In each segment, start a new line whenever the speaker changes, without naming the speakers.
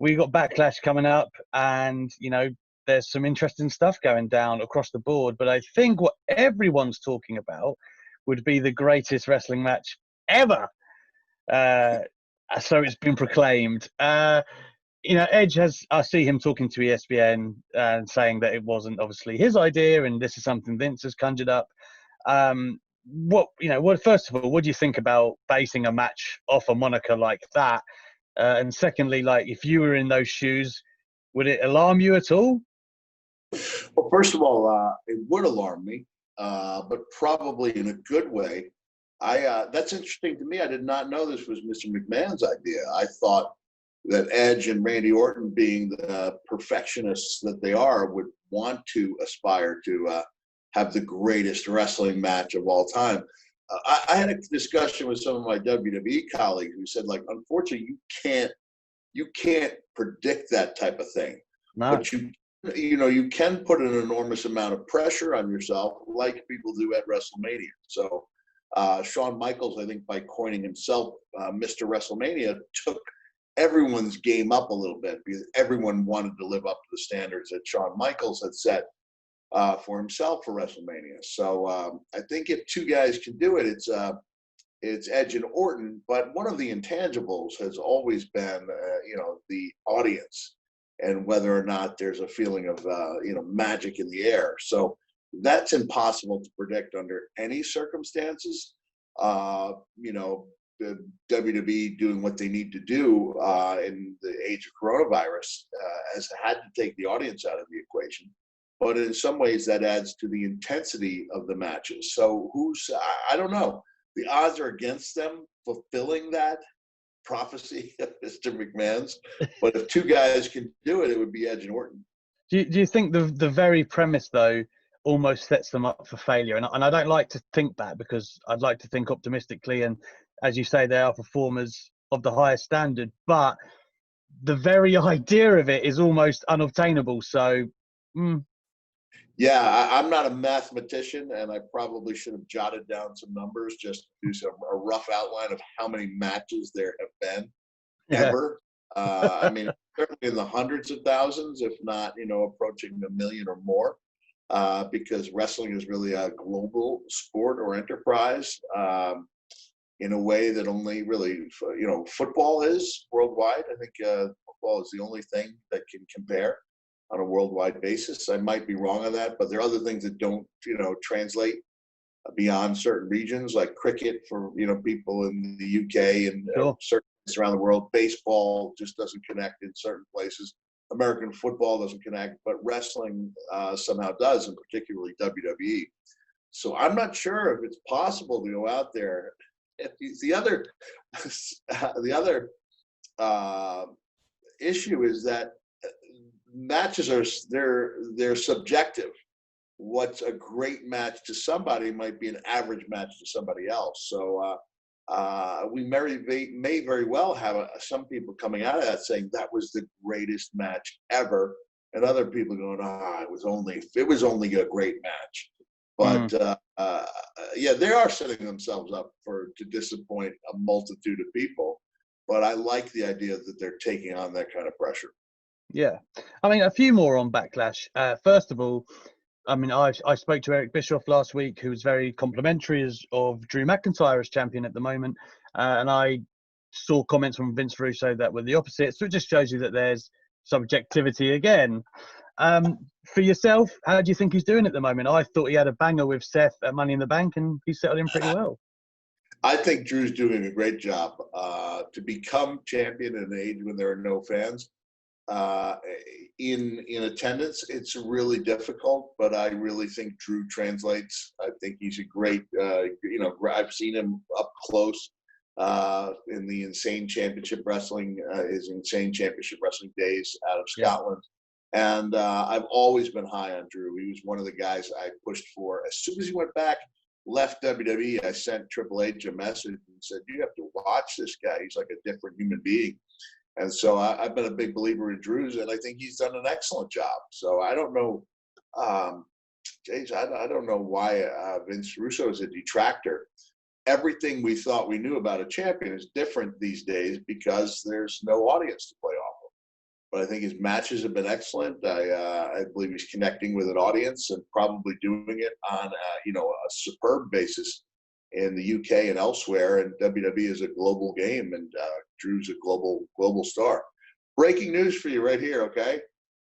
We got Backlash coming up, and there's some interesting stuff going down across the board. But I think what everyone's talking about would be the greatest wrestling match ever. So it's been proclaimed. Edge I see him talking to ESPN and saying that it wasn't obviously his idea, and this is something Vince has conjured up. First of all, what do you think about basing a match off a moniker like that? And secondly, if you were in those shoes, would it alarm you at all?
Well, first of all, it would alarm me, but probably in a good way. That's interesting to me. I did not know this was Mr. McMahon's idea. I thought that Edge and Randy Orton, being the perfectionists that they are, would want to aspire to have the greatest wrestling match of all time. I had a discussion with some of my WWE colleagues who said, unfortunately, you can't predict that type of thing. No. But you can put an enormous amount of pressure on yourself, like people do at WrestleMania. So Shawn Michaels, I think, by coining himself Mr. WrestleMania, took everyone's game up a little bit because everyone wanted to live up to the standards that Shawn Michaels had set for himself for WrestleMania. So I think if two guys can do it, it's Edge and Orton. But one of the intangibles has always been, the audience and whether or not there's a feeling of, magic in the air. So that's impossible to predict under any circumstances. The WWE doing what they need to do in the age of coronavirus has had to take the audience out of the equation. But in some ways, that adds to the intensity of the matches. So I don't know. The odds are against them fulfilling that prophecy of Mr. McMahon's. But if two guys can do it, it would be Edge and Orton.
Do you think the very premise, though, almost sets them up for failure? And I don't like to think that, because I'd like to think optimistically. And as you say, they are performers of the highest standard. But the very idea of it is almost unobtainable. So...
Yeah, I'm not a mathematician, and I probably should have jotted down some numbers just to do a rough outline of how many matches there have been ever. Certainly in the hundreds of thousands, if not, approaching a million or more, because wrestling is really a global sport or enterprise in a way that only really, football is worldwide. I think football is the only thing that can compare on a worldwide basis. I might be wrong on that, but there are other things that don't, translate beyond certain regions, like cricket for, people in the UK and certain places around the world. Baseball just doesn't connect in certain places. American football doesn't connect, but wrestling somehow does, and particularly WWE. So I'm not sure if it's possible to go out there. The other issue is that matches they're subjective. What's a great match to somebody might be an average match to somebody else. So we may very well have some people coming out of that saying that was the greatest match ever, and other people going, it was only a great match. But they are setting themselves up to disappoint a multitude of people. But I like the idea that they're taking on that kind of pressure.
Yeah. A few more on Backlash. First of all, I spoke to Eric Bischoff last week, who's very complimentary of Drew McIntyre as champion at the moment. And I saw comments from Vince Russo that were the opposite. So it just shows you that there's subjectivity again. For yourself, how do you think he's doing at the moment? I thought he had a banger with Seth at Money in the Bank, and he settled in pretty well.
I think Drew's doing a great job. To become champion in an age when there are no fans, in attendance, it's really difficult, but I really think Drew translates. I think he's a great, I've seen him up close in the Insane Championship Wrestling, his Insane Championship Wrestling days out of Scotland. And I've always been high on Drew. He was one of the guys I pushed for. As soon as he went back, left WWE, I sent Triple H a message and said, you have to watch this guy. He's like a different human being. And so I've been a big believer in Drew's, and I think he's done an excellent job. So I don't know, James, I don't know why Vince Russo is a detractor. Everything we thought we knew about a champion is different these days because there's no audience to play off but I think his matches have been excellent. I believe he's connecting with an audience and probably doing it on a superb basis in the UK and elsewhere. And WWE is a global game, and Drew's a global star. Breaking news for you right here, okay?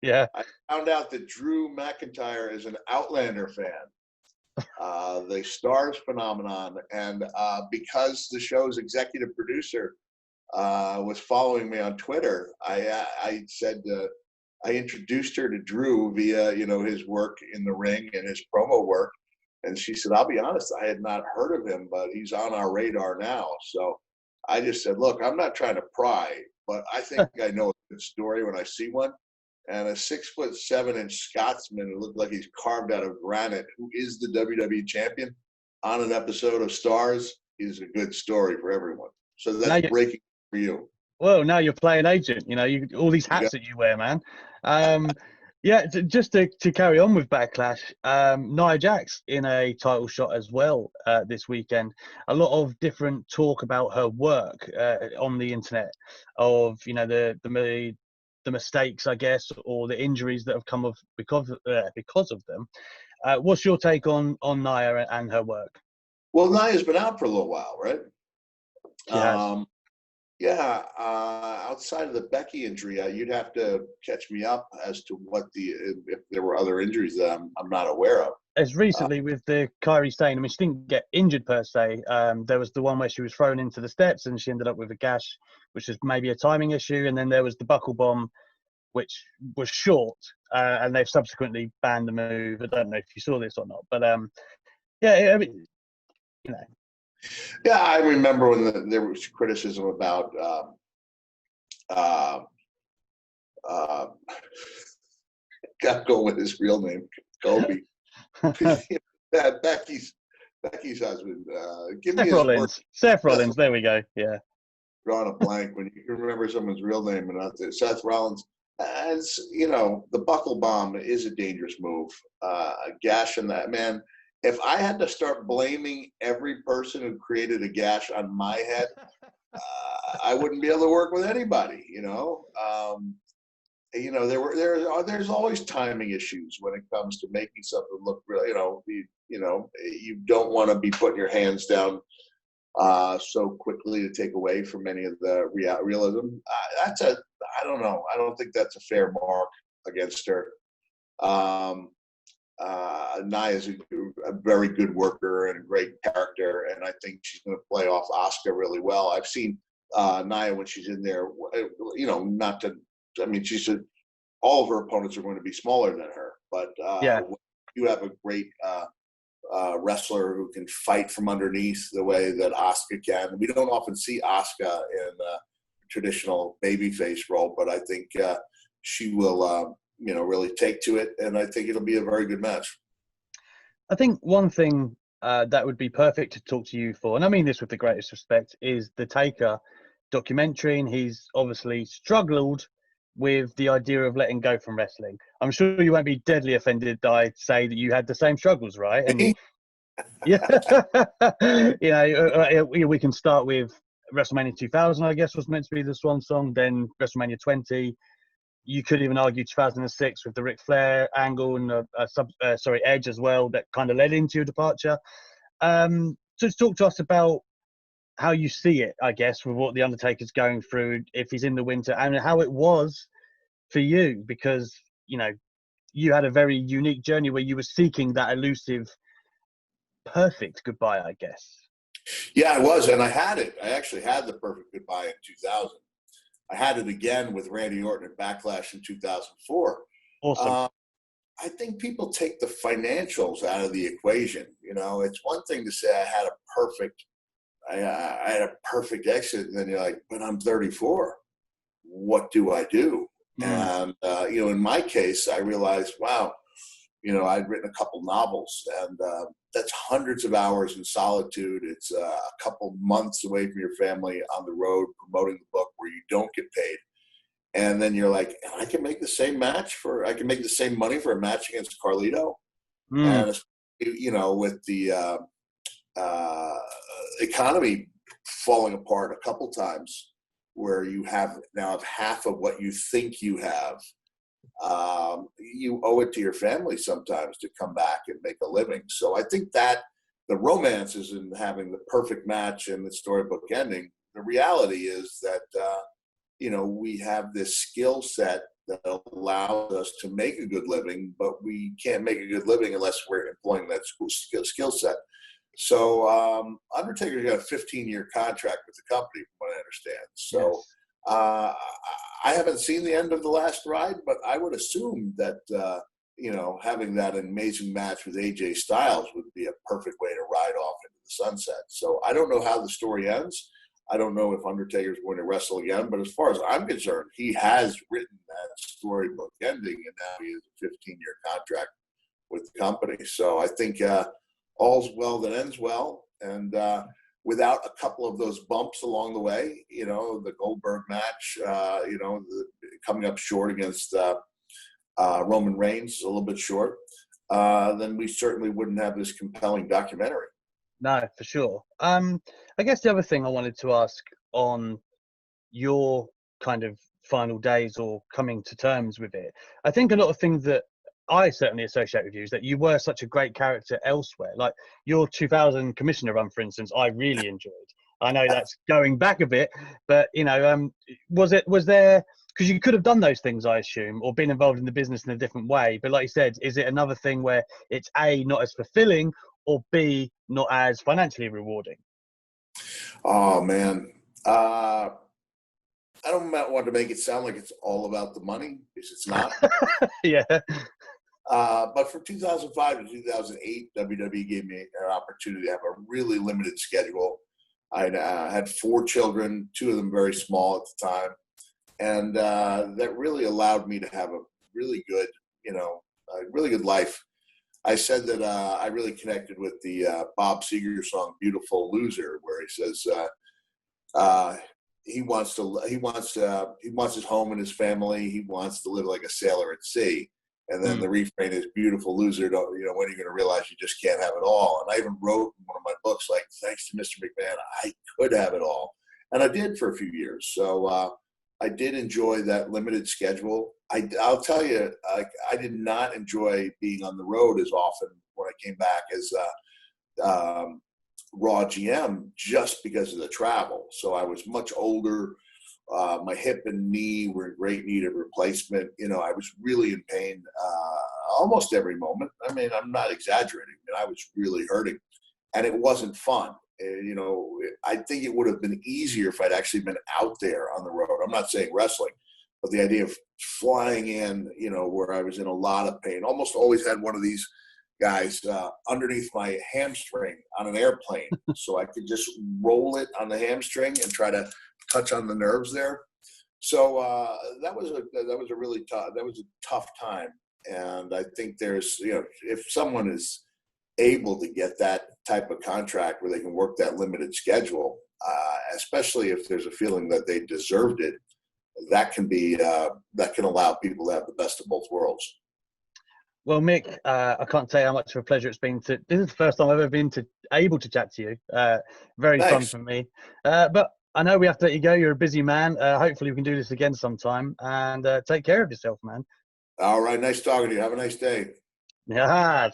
Yeah.
I found out that Drew McIntyre is an Outlander fan. The Stars phenomenon, and because the show's executive producer was following me on Twitter, I said I introduced her to Drew via his work in the ring and his promo work, and she said, "I'll be honest, I had not heard of him, but he's on our radar now." So I just said, "Look, I'm not trying to pry, but I think I know a good story when I see one." And a 6'7" Scotsman who looked like he's carved out of granite, who is the WWE champion on an episode of Stars, is a good story for everyone. So that's breaking for you.
Well, now you're playing agent. All these hats that you wear, man. Just to carry on with Backlash, Nia Jax in a title shot as well this weekend. A lot of different talk about her work on the internet, of the mistakes, I guess, or the injuries that have come of because of them. What's your take on Nia and her work?
Well, Nia's been out for a little while, right?
She has.
Yeah, outside of the Becky injury, you'd have to catch me up as to if there were other injuries that I'm not aware of.
As recently with the Kairi Sane, I mean, she didn't get injured per se. There was the one where she was thrown into the steps and she ended up with a gash, which was maybe a timing issue. And then there was the buckle bomb, which was short, and they've subsequently banned the move. I don't know if you saw this or not, but I mean,
Yeah, I remember when there was criticism about got going with his real name, Kobe. Becky's husband. Give me his word.
Seth Rollins. There we go. Yeah.
Drawing a blank when you can remember someone's real name and not Seth Rollins. As the buckle bomb is a dangerous move. A gash in that, man. If I had to start blaming every person who created a gash on my head, I wouldn't be able to work with anybody. There's always timing issues when it comes to making something look real. You don't want to be putting your hands down so quickly to take away from any of the realism. I don't know. I don't think that's a fair mark against her. Nia is a very good worker and a great character, and I think she's going to play off Asuka really well. I've seen Nia when she's in there. All of her opponents are going to be smaller than her, but you have a great wrestler who can fight from underneath the way that Asuka can. We don't often see Asuka in a traditional babyface role, but I think she will, really take to it, and I think it'll be a very good match.
I think one thing that would be perfect to talk to you for, and I mean this with the greatest respect, is the Taker documentary, and he's obviously struggled with the idea of letting go from wrestling. I'm sure you won't be deadly offended that I say that you had the same struggles, right? And we can start with WrestleMania 2000, I guess, was meant to be the swan song. Then WrestleMania 20. You could even argue 2006 with the Ric Flair angle and Edge as well, that kind of led into your departure. So talk to us about how you see it, I guess, with what the Undertaker's going through, if he's in the winter, and how it was for you, because you had a very unique journey where you were seeking that elusive, perfect goodbye, I guess.
Yeah, I was, and I had it. I actually had the perfect goodbye in 2000. I had it again with Randy Orton at Backlash in 2004.
Awesome.
I think people take the financials out of the equation. It's one thing to say I had a perfect exit, and then you're like, but I'm 34. What do I do? And in my case, I realized, wow, I'd written a couple novels, and that's hundreds of hours in solitude. It's a couple months away from your family on the road promoting the book where you don't get paid. And then you're like, I can make the same money for a match against Carlito. And, with the economy falling apart a couple times, where you now have half of what you think you have. You owe it to your family sometimes to come back and make a living. So I think that the romance is in having the perfect match and the storybook ending. The reality is that, we have this skill set that allows us to make a good living, but we can't make a good living unless we're employing that skill set. So Undertaker's got a 15-year contract with the company, from what I understand. So
Yes.
I haven't seen the end of The Last Ride, but I would assume that, having that amazing match with AJ Styles would be a perfect way to ride off into the sunset. So I don't know how the story ends. I don't know if Undertaker's going to wrestle again, but as far as I'm concerned, he has written that storybook ending, and now he has a 15-year contract with the company. So I think all's well that ends well. And without a couple of those bumps along the way, the Goldberg match, coming up short against Roman Reigns, a little bit short, then we certainly wouldn't have this compelling documentary.
No, for sure. I guess the other thing I wanted to ask on your kind of final days or coming to terms with it, I think a lot of things that I certainly associate with you is that you were such a great character elsewhere. Like your 2000 commissioner run, for instance, I really enjoyed. I know that's going back a bit, but was there, because you could have done those things, I assume, or been involved in the business in a different way. But like you said, is it another thing where it's A, not as fulfilling, or B, not as financially rewarding?
Oh, man. I don't want to make it sound like it's all about the money, because it's not.
Yeah.
But from 2005 to 2008, WWE gave me an opportunity to have a really limited schedule. I had 4 children, 2 of them very small at the time. And that really allowed me to have a really good, life. I said that I really connected with the Bob Seger song "Beautiful Loser," where he says he wants his home and his family. He wants to live like a sailor at sea. And then the refrain is "Beautiful loser, when are you going to realize you just can't have it all?" And I even wrote in one of my books, like, thanks to Mr. McMahon, I could have it all. And I did for a few years. So I did enjoy that limited schedule. I'll tell you, I did not enjoy being on the road as often when I came back as Raw GM, just because of the travel. So I was much older. My hip and knee were in great need of replacement. I was really in pain almost every moment. I mean, I'm not exaggerating. I was really hurting, and it wasn't fun. I think it would have been easier if I'd actually been out there on the road. I'm not saying wrestling, but the idea of flying in, where I was in a lot of pain, almost always had one of these guys underneath my hamstring on an airplane, so I could just roll it on the hamstring and try to touch on the nerves there. So that was a tough time. And I think there's, if someone is able to get that type of contract where they can work that limited schedule, especially if there's a feeling that they deserved it, that can allow people to have the best of both worlds.
Well, Mick, I can't tell you how much of a pleasure it's been this is the first time I've ever been able to chat to you. Very
Thanks.
fun for me. But I know we have to let you go. You're a busy man. Hopefully we can do this again sometime, and take care of yourself, man.
All right. Nice talking to you. Have a nice day.
Yeah.